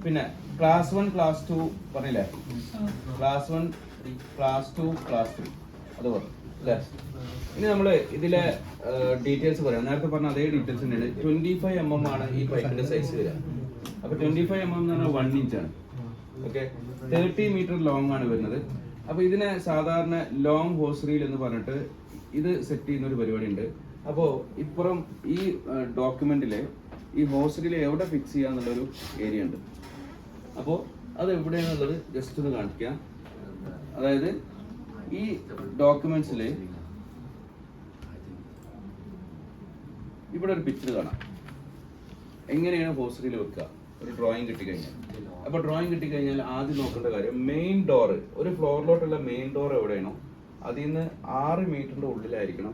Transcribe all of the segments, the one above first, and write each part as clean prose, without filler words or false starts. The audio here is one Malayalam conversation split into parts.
പിന്നെ ക്ലാസ് 1 ക്ലാസ് 2 പറഞ്ഞില്ലേ, ക്ലാസ് 1 ക്ലാസ് 2 ക്ലാസ് 3 അത് പറഞ്ഞു അല്ലേ. ഇനി നമ്മൾ ഇതിലെ ഡീറ്റെയിൽസ് പറയാം. നേരത്തെ പറഞ്ഞ അതേ ഡീറ്റെയിൽസ് തന്നെയാണ്. 25 mm ആണ് ഈ പൈപ്പിന്റെ സൈസ് വരിക. അപ്പൊ 25 mm എന്ന് പറഞ്ഞാൽ 1 inch ആണ്. ഓക്കെ, 30 meter ലോങ് ആണ് വരുന്നത്. അപ്പൊ ഇതിനെ സാധാരണ ലോങ് ഹോസ് റീൽ എന്ന് പറഞ്ഞിട്ട് ഇത് സെറ്റ് ചെയ്യുന്ന ഒരു പരിപാടി ഉണ്ട്. അപ്പോൾ ഇപ്പുറം ഈ ഡോക്യുമെന്റില് ഈ ഹോസ് റീൽ എവിടെ ഫിക്സ് ചെയ്യാന്നുള്ളൊരു ഏരിയ ഉണ്ട്. അപ്പോൾ അത് എവിടെയാണെന്നുള്ളത് ജസ്റ്റ് ഒന്ന് കാണിക്കാം. അതായത് ഈ ഡോക്യുമെന്റ്സിൽ ഇവിടെ ഒരു പിക്ചർ കാണാം. എങ്ങനെയാണ് ഹോസ് റീൽ വെക്കുക, ഒരു ഡ്രോയിങ് കിട്ടിക്കഴിഞ്ഞാൽ. അപ്പോൾ ഡ്രോയിങ് കിട്ടിക്കഴിഞ്ഞാൽ ആദ്യം നോക്കേണ്ട കാര്യം മെയിൻ ഡോർ, ഒരു ഫ്ലോറിലോട്ടുള്ള മെയിൻ ഡോർ എവിടെയാണോ അതിൽ നിന്ന് 6 മീറ്ററിന്റെ ഉള്ളിലായിരിക്കണം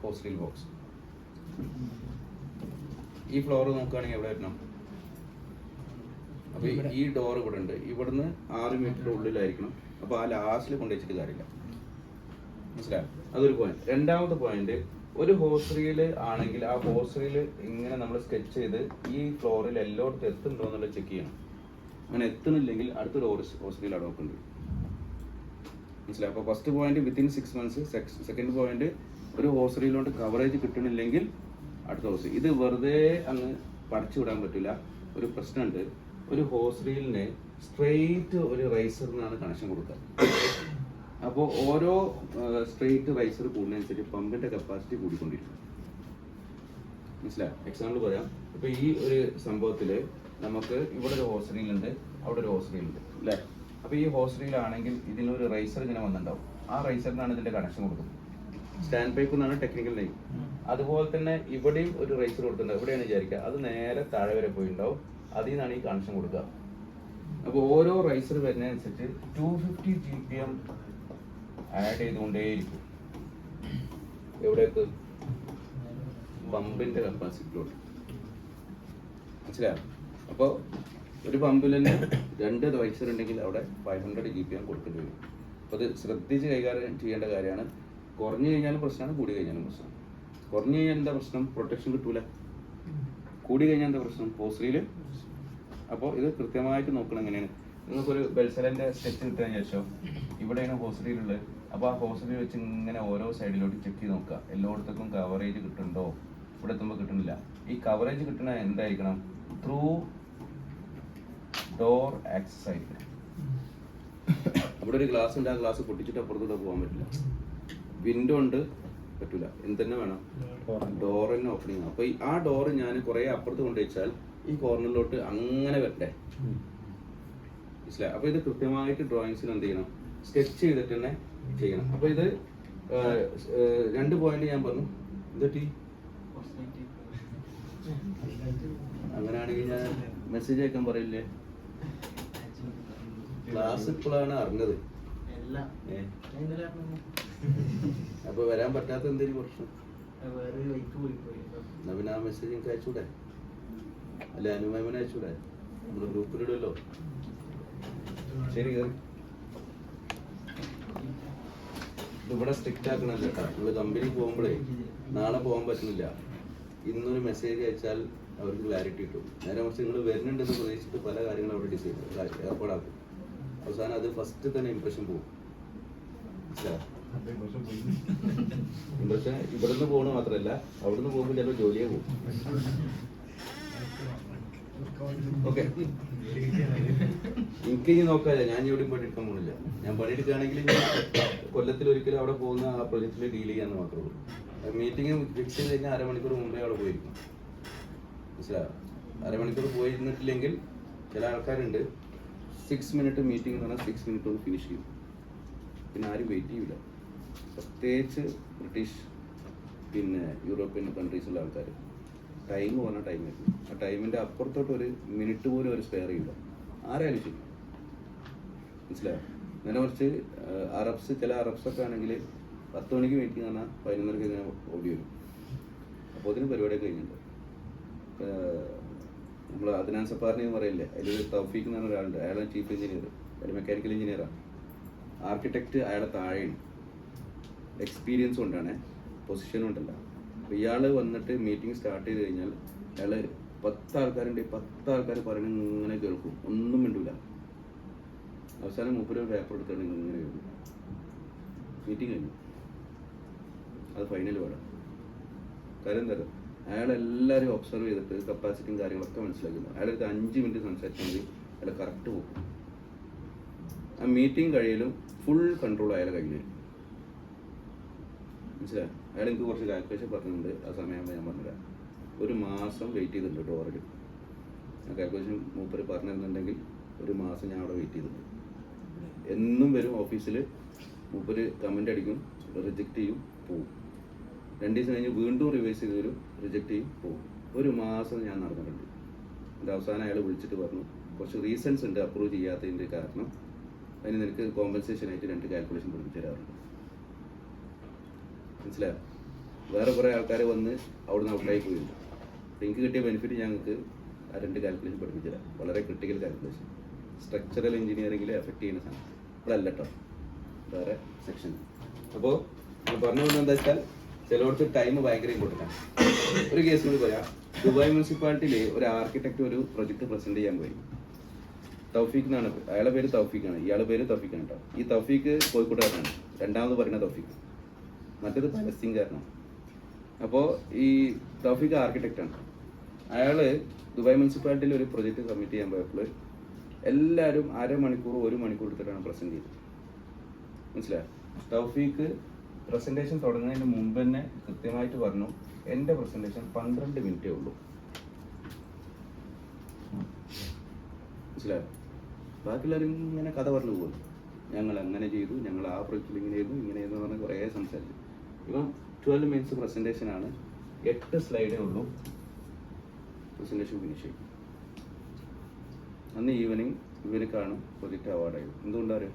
ഹോസ് റീൽ ബോക്സ്. ഈ ഫ്ലോർ നോക്കുകയാണെങ്കിൽ എവിടെ വരണം? അപ്പൊ ഈ ഡോർ ഇവിടെ ഉണ്ട്, ഇവിടുന്ന് 6 മീറ്ററിന്റെ ഉള്ളിലായിരിക്കണം. അപ്പൊ ആ ലാസ്റ്റിൽ കൊണ്ടുവച്ചിട്ട് കാര്യമില്ല, മനസ്സിലായോ? അതൊരു പോയിന്റ്. രണ്ടാമത്തെ പോയിന്റ്, ഒരു ഹോസ് റീൽ ആണെങ്കിൽ ആ ഹോസ് റീൽ ഇങ്ങനെ നമ്മൾ സ്കെച്ച് ചെയ്ത് ഈ ഫ്ലോറിൽ എല്ലായിടത്തും എത്തുന്നുണ്ടോ എന്നുള്ളത് ചെക്ക് ചെയ്യണം. അങ്ങനെ എത്തുന്നില്ലെങ്കിൽ അടുത്തൊരു ഹോസ് റീൽ അവിടെ നോക്കേണ്ടി വരും, മനസ്സിലായി? അപ്പോൾ first point within 6 months. Second point, ഒരു ഹോസ് റീലോട്ട് കവറേജ് കിട്ടണില്ലെങ്കിൽ അടുത്ത ഹോസ്. ഇത് വെറുതെ അങ്ങ് പറിച്ചു വിടാൻ പറ്റില്ല. ഒരു പ്രശ്നമുണ്ട്, ഒരു ഹോസ് റീലിന് സ്ട്രെയിറ്റ് ഒരു റൈസറിനാണ് കണക്ഷൻ കൊടുക്കുക. അപ്പോൾ ഓരോ സ്ട്രെയിറ്റ് റൈസർ കൂടുന്നതനുസരിച്ച് പമ്പിന്റെ കപ്പാസിറ്റി കൂടിക്കൊണ്ടിരിക്കും, മനസ്സിലായോ? എക്സാമ്പിൾ പറയാം. ഇപ്പൊ ഈ ഒരു സംഭവത്തില് നമുക്ക് ഇവിടെ ഒരു ഹോസ് റീൽ ഉണ്ട്, അവിടെ ഒരു ഹോസ് റീൽ ഉണ്ട് അല്ലേ. അപ്പൊ ഈ ഹോസ് റീൽ ആണെങ്കിൽ ഇതിനൊരു റൈസർ ഇങ്ങനെ വന്നിട്ടുണ്ടാവും. ആ റൈസറിനാണ് ഇതിന്റെ കണക്ഷൻ കൊടുക്കുന്നത്. സ്റ്റാൻഡ് പൈപ്പ് എന്നാണ് ടെക്നിക്കൽ നെയിം. അതുപോലെ തന്നെ ഇവിടെയും ഒരു റൈസർ കൊടുത്തിട്ടുണ്ടാവും. എവിടെയാണ് വിചാരിക്കുക, അത് നേരെ താഴെ വരെ പോയിട്ടുണ്ടാവും. അതിൽ നിന്നാണ് ഈ കണക്ഷൻ കൊടുക്കുക. അപ്പോൾ ഓരോ റൈസർ വരുന്നതനുസരിച്ച് 250 GPM ആഡ് ചെയ്തുകൊണ്ടേയിരിക്കും. എവിടേക്ക്? പമ്പിന്റെ കപ്പാസിറ്റിയിലോട്ട്, മനസ്സിലായോ? അപ്പോൾ ഒരു പമ്പിൽ തന്നെ 2 റൈസർ ഉണ്ടെങ്കിൽ അവിടെ 500 GPM കൊടുക്കേണ്ടി വരും. അപ്പോൾ അത് ശ്രദ്ധിച്ച് കൈകാര്യം ചെയ്യേണ്ട കാര്യമാണ്. കുറഞ്ഞു കഴിഞ്ഞാലും പ്രശ്നമാണ്, കൂടി കഴിഞ്ഞാലും പ്രശ്നമാണ്. കുറഞ്ഞു കഴിഞ്ഞാൽ എന്താ പ്രശ്നം? പ്രൊട്ടക്ഷൻ കിട്ടൂല. കൂടി കഴിഞ്ഞാൽ എന്താ പ്രശ്നം? ഹോസ് റീൽ. അപ്പോൾ ഇത് കൃത്യമായിട്ട് നോക്കണം. എങ്ങനെയാണ് നിങ്ങൾക്കൊരു ബെൽസലന്റെ സ്കെച്ച് കിട്ടാൻ ശേഷം ഇവിടെയാണ് ഹോസ് റീൽ ഉള്ളത്. അപ്പോൾ ആ ഹോസ് റീൽ വെച്ച് ഇങ്ങനെ ഓരോ സൈഡിലോട്ട് ചെക്ക് ചെയ്ത് നോക്കുക, എല്ലായിടത്തേക്കും കവറേജ് കിട്ടുന്നുണ്ടോ. ഇവിടെ എത്തുമ്പോൾ കിട്ടുന്നില്ല. ഈ കവറേജ് കിട്ടണ എന്തായിരിക്കണം? ത്രൂ ഡോർ ആക്സസ് ആയിരിക്കണം. അവിടെ ഒരു ഗ്ലാസ് ഉണ്ട്, ആ ഗ്ലാസ് പൊട്ടിച്ചിട്ട് അപ്പുറത്തൂടെ പോകാൻ പറ്റില്ല. വിൻഡോ ഉണ്ട്, പറ്റൂല. എന്തെന്നെ വേണം? ഡോർ തന്നെ ഓപ്പണിങ്. അപ്പൊ ആ ഡോർ ഞാൻ കുറെ അപ്പുറത്ത് കൊണ്ടുവച്ചാൽ ഈ കോർണറിലോട്ട് അങ്ങനെ വരട്ടെ, മനസ്സിലായി? അപ്പൊ ഇത് കൃത്യമായിട്ട് ഡ്രോയിങ്സിൽ എന്ത് ചെയ്യണം? സ്കെച്ച് ചെയ്തിട്ട് തന്നെ ചെയ്യണം. അപ്പൊ ഇത് 2 പോയിന്റ് ഞാൻ പറഞ്ഞു. എന്തൊട്ടി അങ്ങനെയാണെങ്കിൽ ഞാൻ മെസ്സേജ് അയക്കാൻ പറയില്ലേ? ക്ലാസ് ഇപ്പോഴാണ് അറിഞ്ഞത്. അപ്പൊ വരാൻ പറ്റാത്ത എന്തെങ്കിലും പ്രശ്നം? എന്നാ പിന്നെ ആ മെസ്സേജ് എനിക്ക് അയച്ചൂടെ? അല്ലെ അനുമേമനെ അയച്ചൂടെ? നമ്മുടെ ഗ്രൂപ്പിലിടുമല്ലോ. ശരി, കയറി. ഇതിവിടെ സ്ട്രിക്റ്റ് ആക്കണം കേട്ടോ. നമ്മള് കമ്പനി പോകുമ്പോഴേ നാളെ പോകാൻ പറ്റുന്നില്ല. ഇന്നൊരു മെസ്സേജ് അയച്ചാൽ അവർക്ക് ക്ലാരിറ്റി കിട്ടും. നേരെ കുറച്ച് നിങ്ങൾ വരുന്നുണ്ടെന്ന് പ്രതീക്ഷിച്ചിട്ട് പല കാര്യങ്ങളും അവിടെ ഡിസൈൻ ഏർപ്പാടാക്കും. അവസാനം അത് ഫസ്റ്റ് തന്നെ ഇംപ്രഷൻ പോകും. ഇംപ്രഷൻ ഇവിടുന്ന് പോകണ മാത്രമല്ല, അവിടുന്ന് പോകുമ്പോൾ ചിലപ്പോൾ ജോലിയെ പോകും. ഓക്കെ, എനിക്ക് ഇനി നോക്കാല്ല. ഞാൻ എവിടെയും പണിയെടുക്കാൻ പോകുന്നില്ല. ഞാൻ പണിയെടുക്കുകയാണെങ്കിൽ കൊല്ലത്തിൽ ഒരിക്കലും അവിടെ പോകുന്ന ആ പ്രൊജക്റ്റിൽ ഡീൽ ചെയ്യാന്ന് മാത്രമേ ഉള്ളൂ. മീറ്റിംഗ് ഫിക്സ് ചെയ്ത് കഴിഞ്ഞാൽ 1/2 മണിക്കൂർ മുമ്പേ അവിടെ പോയിരിക്കും, മനസ്സിലായോ? 1/2 മണിക്കൂർ പോയിരുന്നിട്ടില്ലെങ്കിൽ ചില ആൾക്കാരുണ്ട് 6 minute മീറ്റിംഗ് എന്ന് പറഞ്ഞാൽ 6 minute കൊണ്ട് ഫിനിഷ് ചെയ്യും. പിന്നെ ആരും വെയിറ്റ് ചെയ്യില്ല. പ്രത്യേകിച്ച് ബ്രിട്ടീഷ് പിന്നെ യൂറോപ്യൻ കൺട്രീസിലുള്ള ആൾക്കാർ ടൈം പറഞ്ഞ ടൈം ആയിരിക്കും. ആ ടൈമിൻ്റെ അപ്പുറത്തോട്ട് ഒരു മിനിറ്റ് പോലും ഒരു സ്പെയർ ചെയ്യില്ല. ആരായാലും ശരി, മനസ്സിലായോ? നേരെ കുറച്ച് അറബ്സ്, ചില അറബ്സൊക്കെ ആണെങ്കിൽ 10 മണിക്ക് മീറ്റിംഗ് പറഞ്ഞാൽ 11 മണിക്ക് ഇങ്ങനെ ഓടി വരും. അപ്പോൾ അതിന് പരിപാടിയൊക്കെ കഴിഞ്ഞിട്ടുണ്ട്. നമ്മൾ അദ്നാൻ സഫാറിനെ എന്ന് പറയില്ലേ, അതിൽ തൗഫീഖ് എന്ന് പറഞ്ഞ ഒരാളുണ്ട്. അയാളാണ് ചീഫ് എഞ്ചിനീയർ, അയാൾ മെക്കാനിക്കൽ എഞ്ചിനീയറാണ്. ആർക്കിടെക്റ്റ് അയാളെ താഴെയാണ്. എക്സ്പീരിയൻസ് കൊണ്ടാണ്, പൊസിഷനും ഉണ്ടല്ല. അപ്പോൾ ഇയാൾ വന്നിട്ട് മീറ്റിംഗ് സ്റ്റാർട്ട് ചെയ്ത് കഴിഞ്ഞാൽ അയാൾ 10 ആൾക്കാരുണ്ട്, 10 ആൾക്കാർ പറയണ ഇങ്ങനെ കേൾക്കും, ഒന്നും മിണ്ടൂല. അവസാനം മൂപ്പര് ഒരു പേപ്പർ എടുത്താണ് ഇങ്ങനെ കേൾക്കും. മീറ്റിംഗ് കഴിഞ്ഞു, അത് ഫൈനൽ വേണം. കാര്യം എന്താ, അയാളെല്ലാവരും ഒബ്സർവ് ചെയ്തിട്ട് കപ്പാസിറ്റിയും കാര്യങ്ങളൊക്കെ മനസ്സിലാക്കുന്നു. അയാളടുത്ത് 5 മിനിറ്റ് സംസാരിച്ചെങ്കിൽ അയാൾ കറക്റ്റ് പോകും. ആ മീറ്റിംഗ് കഴിയലും ഫുൾ കൺട്രോൾ അയാളെ കയ്യിൽ വരും. മനസ്സിലായി? അയാൾ എനിക്ക് കുറച്ച് കാൽക്കുലേഷൻ പറഞ്ഞിട്ടുണ്ട്, ആ സമയമാകുമ്പോൾ ഞാൻ പറഞ്ഞുതരാം. 1 മാസം വെയിറ്റ് ചെയ്തിട്ടുണ്ട് ഡോറിൽ. ആ കാൽക്കുലേഷൻ മൂപ്പര് പറഞ്ഞിരുന്നുണ്ടെങ്കിൽ 1 മാസം ഞാൻ അവിടെ വെയിറ്റ് ചെയ്തിട്ടുണ്ട്. എന്നും വരും ഓഫീസിൽ, മൂപ്പര് കമൻ്റ് അടിക്കും, റിജക്റ്റ് ചെയ്യും, പോവും. 2 ദിവസം കഴിഞ്ഞ് വീണ്ടും റിവൈസ് ചെയ്ത് വരും, റിജക്റ്റ് ചെയ്യും, പോവും. 1 മാസം ഞാൻ നടന്നിട്ടുണ്ട്. എൻ്റെ അവസാനം അയാൾ വിളിച്ചിട്ട് പറഞ്ഞു, കുറച്ച് റീസൺസ് ഉണ്ട് അപ്രൂവ് ചെയ്യാത്തതിൻ്റെ കാരണം, അതിന് നിനക്ക് കോമ്പൻസേഷൻ ആയിട്ട് 2 കാൽക്കുലേഷൻ പഠിപ്പിച്ചു തരാറുണ്ട്. മനസ്സിലായോ? വേറെ കുറേ ആൾക്കാർ വന്ന് അവിടുന്ന് ഔട്ടായി പോയിരുന്നു. എനിക്ക് കിട്ടിയ ബെനിഫിറ്റ് ഞങ്ങൾക്ക് ആ 2 കാൽക്കുലേഷൻ പഠിപ്പിച്ചു തരാം. വളരെ ക്രിട്ടിക്കൽ കാൽക്കുലേഷൻ, സ്ട്രക്ചറൽ എഞ്ചിനീയറിംഗിൽ എഫക്റ്റ് ചെയ്യുന്ന സാധനം. ഇവിടെ അല്ല കേട്ടോ, വേറെ സെക്ഷൻ. അപ്പോൾ ഞാൻ പറഞ്ഞു പോകുന്നത് എന്താ വെച്ചാൽ, ചിലവർക്ക് ടൈം ഭയങ്കര ഇമ്പോർട്ടൻ്റ്. ഒരു കേസ് കൂടി പറയാം. ദുബായ് മുനിസിപ്പാലിറ്റിയിൽ ഒരു ആർക്കിടെക്ട് ഒരു പ്രൊജക്ട് പ്രസന്റ് ചെയ്യാൻ പോയി. തൗഫീഖ് എന്നാണ്, അയാളുടെ പേര് തൗഫീഖാണ്, ഇയാളുടെ പേര് തൗഫീഖാണ് കേട്ടോ. ഈ തൗഫീഖ് കോഴിക്കോട്ടുകാരനാണ്, രണ്ടാമത് പറയുന്ന തൗഫീഖ്, മറ്റേത് പലസ്തീൻകാരനാണ്. അപ്പോൾ ഈ തൗഫീഖ് ആർക്കിടെക്റ്റാണ്. അയാൾ ദുബായ് മുനിസിപ്പാലിറ്റിയിൽ ഒരു പ്രൊജക്ട് സബ്മിറ്റ് ചെയ്യാൻ പോയപ്പോൾ എല്ലാവരും 1/2 മണിക്കൂർ 1 മണിക്കൂർ എടുത്തിട്ടാണ് പ്രസന്റ് ചെയ്തത്. മനസ്സിലായോ? തൗഫീഖ് പ്രസന്റേഷൻ തുടങ്ങുന്നതിന് മുമ്പ് തന്നെ കൃത്യമായിട്ട് പറഞ്ഞു, എൻ്റെ പ്രസന്റേഷൻ 12 മിനിറ്റേ ഉള്ളൂ. മനസ്സിലായോ? ബാക്കിയുള്ളവരും ഇങ്ങനെ കഥ പറഞ്ഞു പോകും, ഞങ്ങൾ അങ്ങനെ ചെയ്തു, ഞങ്ങൾ ആ പ്രൊജക്റ്റിൽ ഇങ്ങനെ ചെയ്തു, ഇങ്ങനെ ചെയ്തു പറഞ്ഞ് കുറേ സംസാരിച്ചു. ഇപ്പം 12 മിനിറ്റ്സ് പ്രസന്റേഷനാണ്, 8 സ്ലൈഡേ ഉള്ളൂ, പ്രസന്റേഷൻ ഫിനിഷ് ചെയ്യും. അന്ന് ഈവനിങ് ഇവർക്കാണ് പ്രൊജക്റ്റ് അവാർഡായത്. എന്തുകൊണ്ടാണ്?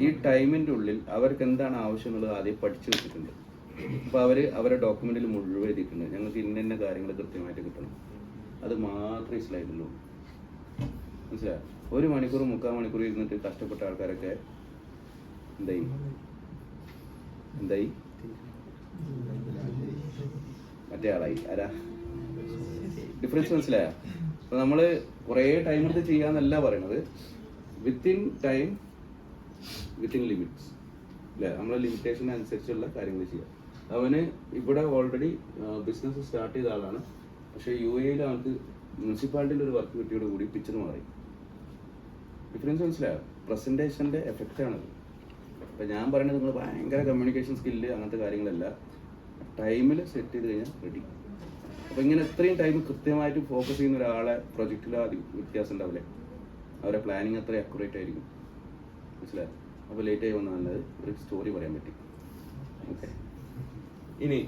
ഈ ടൈമിൻ്റെ ഉള്ളിൽ അവർക്ക് എന്താണ് ആവശ്യം എന്നുള്ളത് ആദ്യം പഠിച്ചു വെച്ചിട്ടുണ്ട്. അപ്പോൾ അവരെ ഡോക്യുമെന്റിൽ മുഴുവൻ എഴുതിയിട്ടുണ്ട്, ഞങ്ങൾക്ക് ഇന്ന കാര്യങ്ങൾ കൃത്യമായിട്ട് കിട്ടണം, അത് മാത്രമേ സ്ലൈഡിലുള്ളൂ. മനസ്സിലായോ? 1 മണിക്കൂർ 3/4 മണിക്കൂർ ഇരുന്നിട്ട് കഷ്ടപ്പെട്ട ആൾക്കാരൊക്കെ എന്തായി മറ്റേ ആളായി. ആരാ? ഡിഫറൻസ് മനസ്സിലായോ? അപ്പോൾ നമ്മൾ കുറേ ടൈം എടുത്ത് ചെയ്യാന്നല്ല പറയണത്, വിത്തിൻ ടൈം, വിത്തിൻ ലിമിറ്റ്സ് അല്ലേ? നമ്മളെ ലിമിറ്റേഷൻ അനുസരിച്ചുള്ള കാര്യങ്ങൾ ചെയ്യാം. അവന് ഇവിടെ ഓൾറെഡി ബിസിനസ് സ്റ്റാർട്ട് ചെയ്ത ആളാണ്, പക്ഷേ UAE ആൾക്ക് മുനിസിപ്പാലിറ്റിയിൽ ഒരു വർക്ക് കിട്ടിയോട് കൂടി പിക്ചർ മാറി. ഡിഫറൻസ് മനസ്സിലായോ? പ്രസൻറ്റേഷൻ്റെ എഫക്റ്റാണത്. അപ്പം ഞാൻ പറയുന്നത് നിങ്ങൾ ഭയങ്കര കമ്മ്യൂണിക്കേഷൻ സ്കില്ല് അങ്ങനത്തെ കാര്യങ്ങളല്ല, ടൈമിൽ സെറ്റ് ചെയ്ത് കഴിഞ്ഞാൽ റെഡി. അപ്പോൾ ഇങ്ങനെ ഇത്രയും ടൈം കൃത്യമായിട്ട് ഫോക്കസ് ചെയ്യുന്ന ഒരാളെ പ്രൊജക്റ്റിൽ വ്യത്യാസം ഉണ്ടാവില്ലേ? അവരെ പ്ലാനിങ് അത്ര അക്യുറേറ്റ് ആയിരിക്കും. മനസ്സിലായോ? അപ്പോൾ ലേറ്റായി വന്നാൽ നല്ലത്, ഒരു സ്റ്റോറി പറയാൻ പറ്റി. ഓക്കെ, ഇനി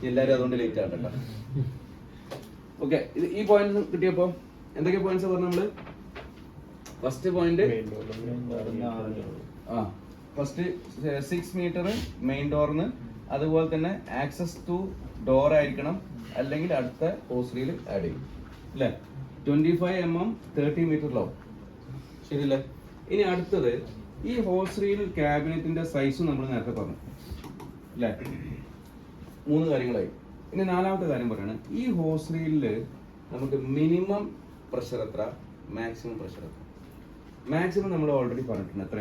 എല്ലാവരും അതുകൊണ്ട് ലേറ്റ് ആകണ്ട. ഓക്കെ, ഇത് ഈ പോയിന്റ് കിട്ടിയപ്പോൾ എന്തൊക്കെ പോയിന്റ്സ് പറഞ്ഞു നമ്മൾ? First point, first 6 metre main ഡോറിന്, അതുപോലെ തന്നെ ആക്സസ് ടു ഡോർ ആയിരിക്കണം, അല്ലെങ്കിൽ അടുത്ത ഹോസ്റ്ററിൽ ആഡ് ചെയ്യും അല്ലേ? 25 mm 30 മീറ്റർ ലോ, ശരിയല്ലേ? ഇനി അടുത്തത്, ഈ ഹോസ്റ്ററിൽ ക്യാബിനറ്റിന്റെ സൈസും നമ്മൾ നേരത്തെ പറഞ്ഞു അല്ലേ? 3 കാര്യങ്ങളായി. ഇനി 4ാമത്തെ കാര്യം പറയാണ്, ഈ ഹോസ്റ്ററിൽ നമുക്ക് മിനിമം പ്രഷർ എത്ര, മാക്സിമം പ്രഷർ എത്ര? മാക്സിമം നമ്മൾ ഓൾറെഡി പറഞ്ഞിട്ടുണ്ട്, എത്ര?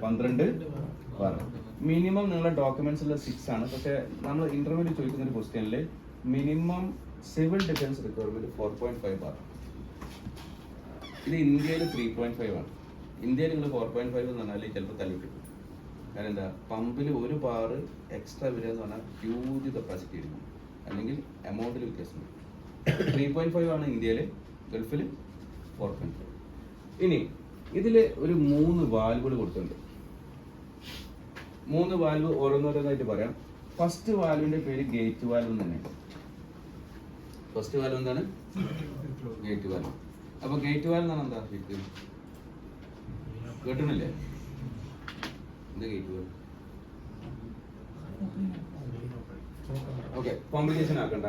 12 ബാർ. മിനിമം നിങ്ങളുടെ ഡോക്യുമെന്റ്സിലെ 6 ആണ്. പക്ഷേ നമ്മൾ ഇന്റർവ്യൂവിൽ ചോദിക്കുന്ന ഒരു ക്വസ്റ്റ്യനിൽ minimum civil defence requirement 4.5 bar. ഇത് ഇന്ത്യയിൽ 3.5 ആണ്. ഇന്ത്യയിൽ നിങ്ങൾ 4.5 എന്ന് പറഞ്ഞാൽ ചിലപ്പോൾ തല്ലിട്ടു. കാരണം എന്താ, പമ്പിൽ 1 ബാർ എക്സ്ട്രാ വരിക എന്ന് പറഞ്ഞാൽ ഹ്യൂജ് കപ്പാസിറ്റി എടുക്കും, അല്ലെങ്കിൽ എമൗണ്ടിൽ വ്യത്യാസം വരും. 3.5 ആണ് ഇന്ത്യയിൽ, ഗൾഫിൽ 4.5. ഇനി ഇതിൽ ഒരു 3 വാൽവുകൾ കൊടുത്തിട്ടുണ്ട്. 3 വാൽവ് ഓരോന്നോരോന്നായിട്ട് പറയാം. ഫസ്റ്റ് വാൽവിന്റെ പേര് ഗേറ്റ് വാൽവ് തന്നെ. ഫസ്റ്റ് വാൽവ് എന്താണ്? Gate valve. അപ്പൊ ഗേറ്റ് വാൽവ് എന്നാണ് എന്താ ശരിക്കും? കേട്ടണില്ലേ? എന്താ ഗേറ്റ് വാൽവ്? ഓക്കെ, കോംപ്ലിക്കേഷൻ ആക്കണ്ട.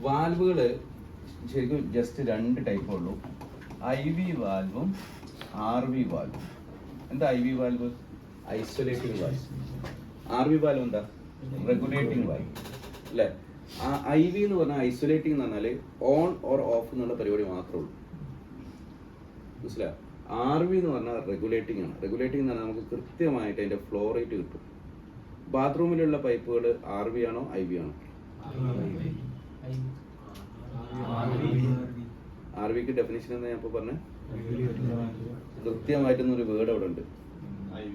വാൽവുകള് ശരിക്കും ജസ്റ്റ് 2 ടൈപ്പ് ഉള്ളൂ, IV വാൽവും RV വാൽവും. എന്താ IV valve? Isolating valve. RV valve എന്താ? റെഗുലേറ്റിംഗ് വാൽവ് അല്ലേ. ആ IV എന്ന് പറഞ്ഞാൽ ഐസൊലേറ്റിംഗ് എന്ന് പറഞ്ഞാൽ ഓൺ ഓർ ഓഫ് എന്നുള്ള പരിപാടി മാത്രമേ ഉള്ളൂ. മനസ്സിലായോ? RV എന്ന് പറഞ്ഞാൽ റെഗുലേറ്റിംഗ് ആണ്. റെഗുലേറ്റിംഗ് എന്ന് പറഞ്ഞാൽ നമുക്ക് കൃത്യമായിട്ട് അതിന്റെ ഫ്ലോ റേറ്റ് കിട്ടും. ബാത്റൂമിലുള്ള പൈപ്പുകൾ RV ആണോ IV ആണോ? RVക്ക് ഡെഫിനിഷൻ എന്താ ഞാൻ ഇപ്പോൾ പറഞ്ഞത്? കൃത്യമായിട്ടൊന്നൊരു വേർഡ് അവിടെ ഉണ്ട്, IV.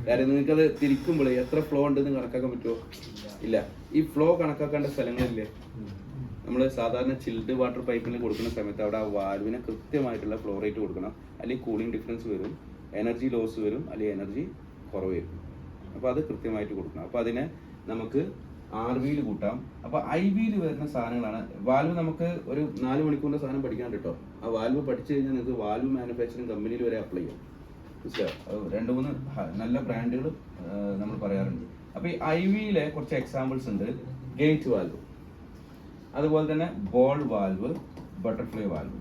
കാര്യം നിങ്ങൾക്കത് തിരിക്കുമ്പോൾ എത്ര ഫ്ലോ ഉണ്ടെന്ന് കണക്കാക്കാൻ പറ്റുമോ? ഇല്ല. ഈ ഫ്ലോ കണക്കാക്കേണ്ട സ്ഥലങ്ങളില്ലേ, നമ്മൾ സാധാരണ ചിൽഡ് വാട്ടർ പൈപ്പിൽ കൊടുക്കുന്ന സമയത്ത് അവിടെ ആ വാൽവിന് കൃത്യമായിട്ടുള്ള ഫ്ലോ റേറ്റ് കൊടുക്കണം. അല്ലെങ്കിൽ കൂളിംഗ് ഡിഫറൻസ് വരും, എനർജി ലോസ് വരും, അല്ലെങ്കിൽ എനർജി കുറവ് വരും. അപ്പോൾ അത് കൃത്യമായിട്ട് കൊടുക്കണം. അപ്പോൾ അതിനെ നമുക്ക് RVയിൽ കൂട്ടാം. അപ്പോൾ IVയിൽ വരുന്ന സാധനങ്ങളാണ് വാൽവ്. നമുക്ക് ഒരു 4 മണിക്കൂറിൻ്റെ സാധനം പഠിക്കാൻ കേട്ടോ. ആ വാൽവ് പഠിച്ചു കഴിഞ്ഞാൽ നിങ്ങൾക്ക് വാൽവ് മാനുഫാക്ചറിങ് കമ്പനിയിൽ വരെ അപ്ലൈ ചെയ്യാം. മനസ്സിലാവും? 2-3 നല്ല ബ്രാൻഡുകൾ നമ്മൾ പറയാറുണ്ട്. അപ്പോൾ ഈ IVയിലെ കുറച്ച് എക്സാമ്പിൾസ് ഉണ്ട്. ഗേറ്റ് വാൽവ്, അതുപോലെ തന്നെ ബോൾ വാൽവ്, ബട്ടർഫ്ലൈ വാൽവ്.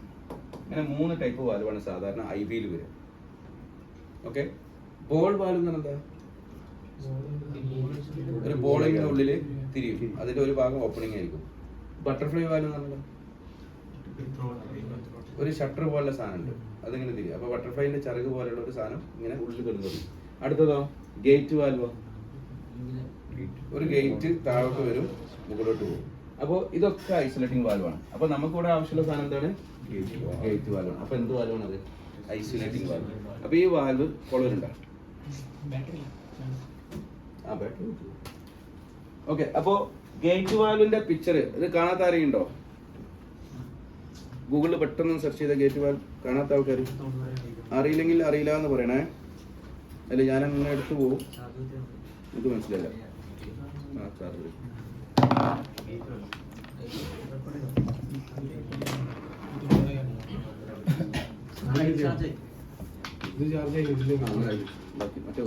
ഇങ്ങനെ 3 ടൈപ്പ് വാൽവാണ് സാധാരണ IVയിൽ വരിക. ഓക്കെ. ബോൾ വാൽവ് എന്ന് പറഞ്ഞാൽ ഒരു ബോളിന്റെ ഉള്ളിൽ തിരിയും, അതിന്റെ ഒരു ഭാഗം ഓപ്പണിംഗ് ആയിരിക്കും. ബട്ടർഫ്ലൈ വാൽവ് എന്ന് പറഞ്ഞാൽ ഒരു ഷട്ടർ പോലുള്ള സാധനം ഉണ്ട്, അതിങ്ങനെ തിരിയും. അപ്പൊ ബട്ടർഫ്ലൈന്റെ ചിറക് പോലെയുള്ള ഒരു സാധനം ഇങ്ങനെ ഉള്ളിൽ കിടന്നു. അടുത്തതോ ഗേറ്റ് വാൽവ്. ഒരു ഗേറ്റ് താഴോട്ട് വരും, മുകളിലോട്ട് പോകും. അപ്പോൾ ഇതൊക്കെ ഐസൊലേറ്റിംഗ് വാൽവാണ്. അപ്പൊ നമുക്കിവിടെ ആവശ്യമുള്ള സാധനം എന്താണ്? ഗേറ്റ് വാൽവാണ്. അപ്പൊ എന്ത് വാൽവാണ് അത്? Isolating valve. അപ്പൊ ഈ വാൽവ് കൊളരുണ്ടോ? ആ, ബാറ്ററി. ഓക്കെ. അപ്പോ ഗേറ്റ് വാൽവിന്റെ പിക്ചർ ഇത് കാണാത്ത ആരെയുണ്ടോ? ഗൂഗിളിൽ പെട്ടെന്ന് സെർച്ച് ചെയ്ത ഗേറ്റ് വാൽവ് കാണാത്ത ആൾക്കാർ? അറിയില്ലെങ്കിൽ അറിയില്ല എന്ന് പറയണേ. അല്ല, ഞാൻ അങ്ങനെ എടുത്തു പോകും, ഇത് മനസ്സിലായില്ല. ആ, ചാർജ് മറ്റേ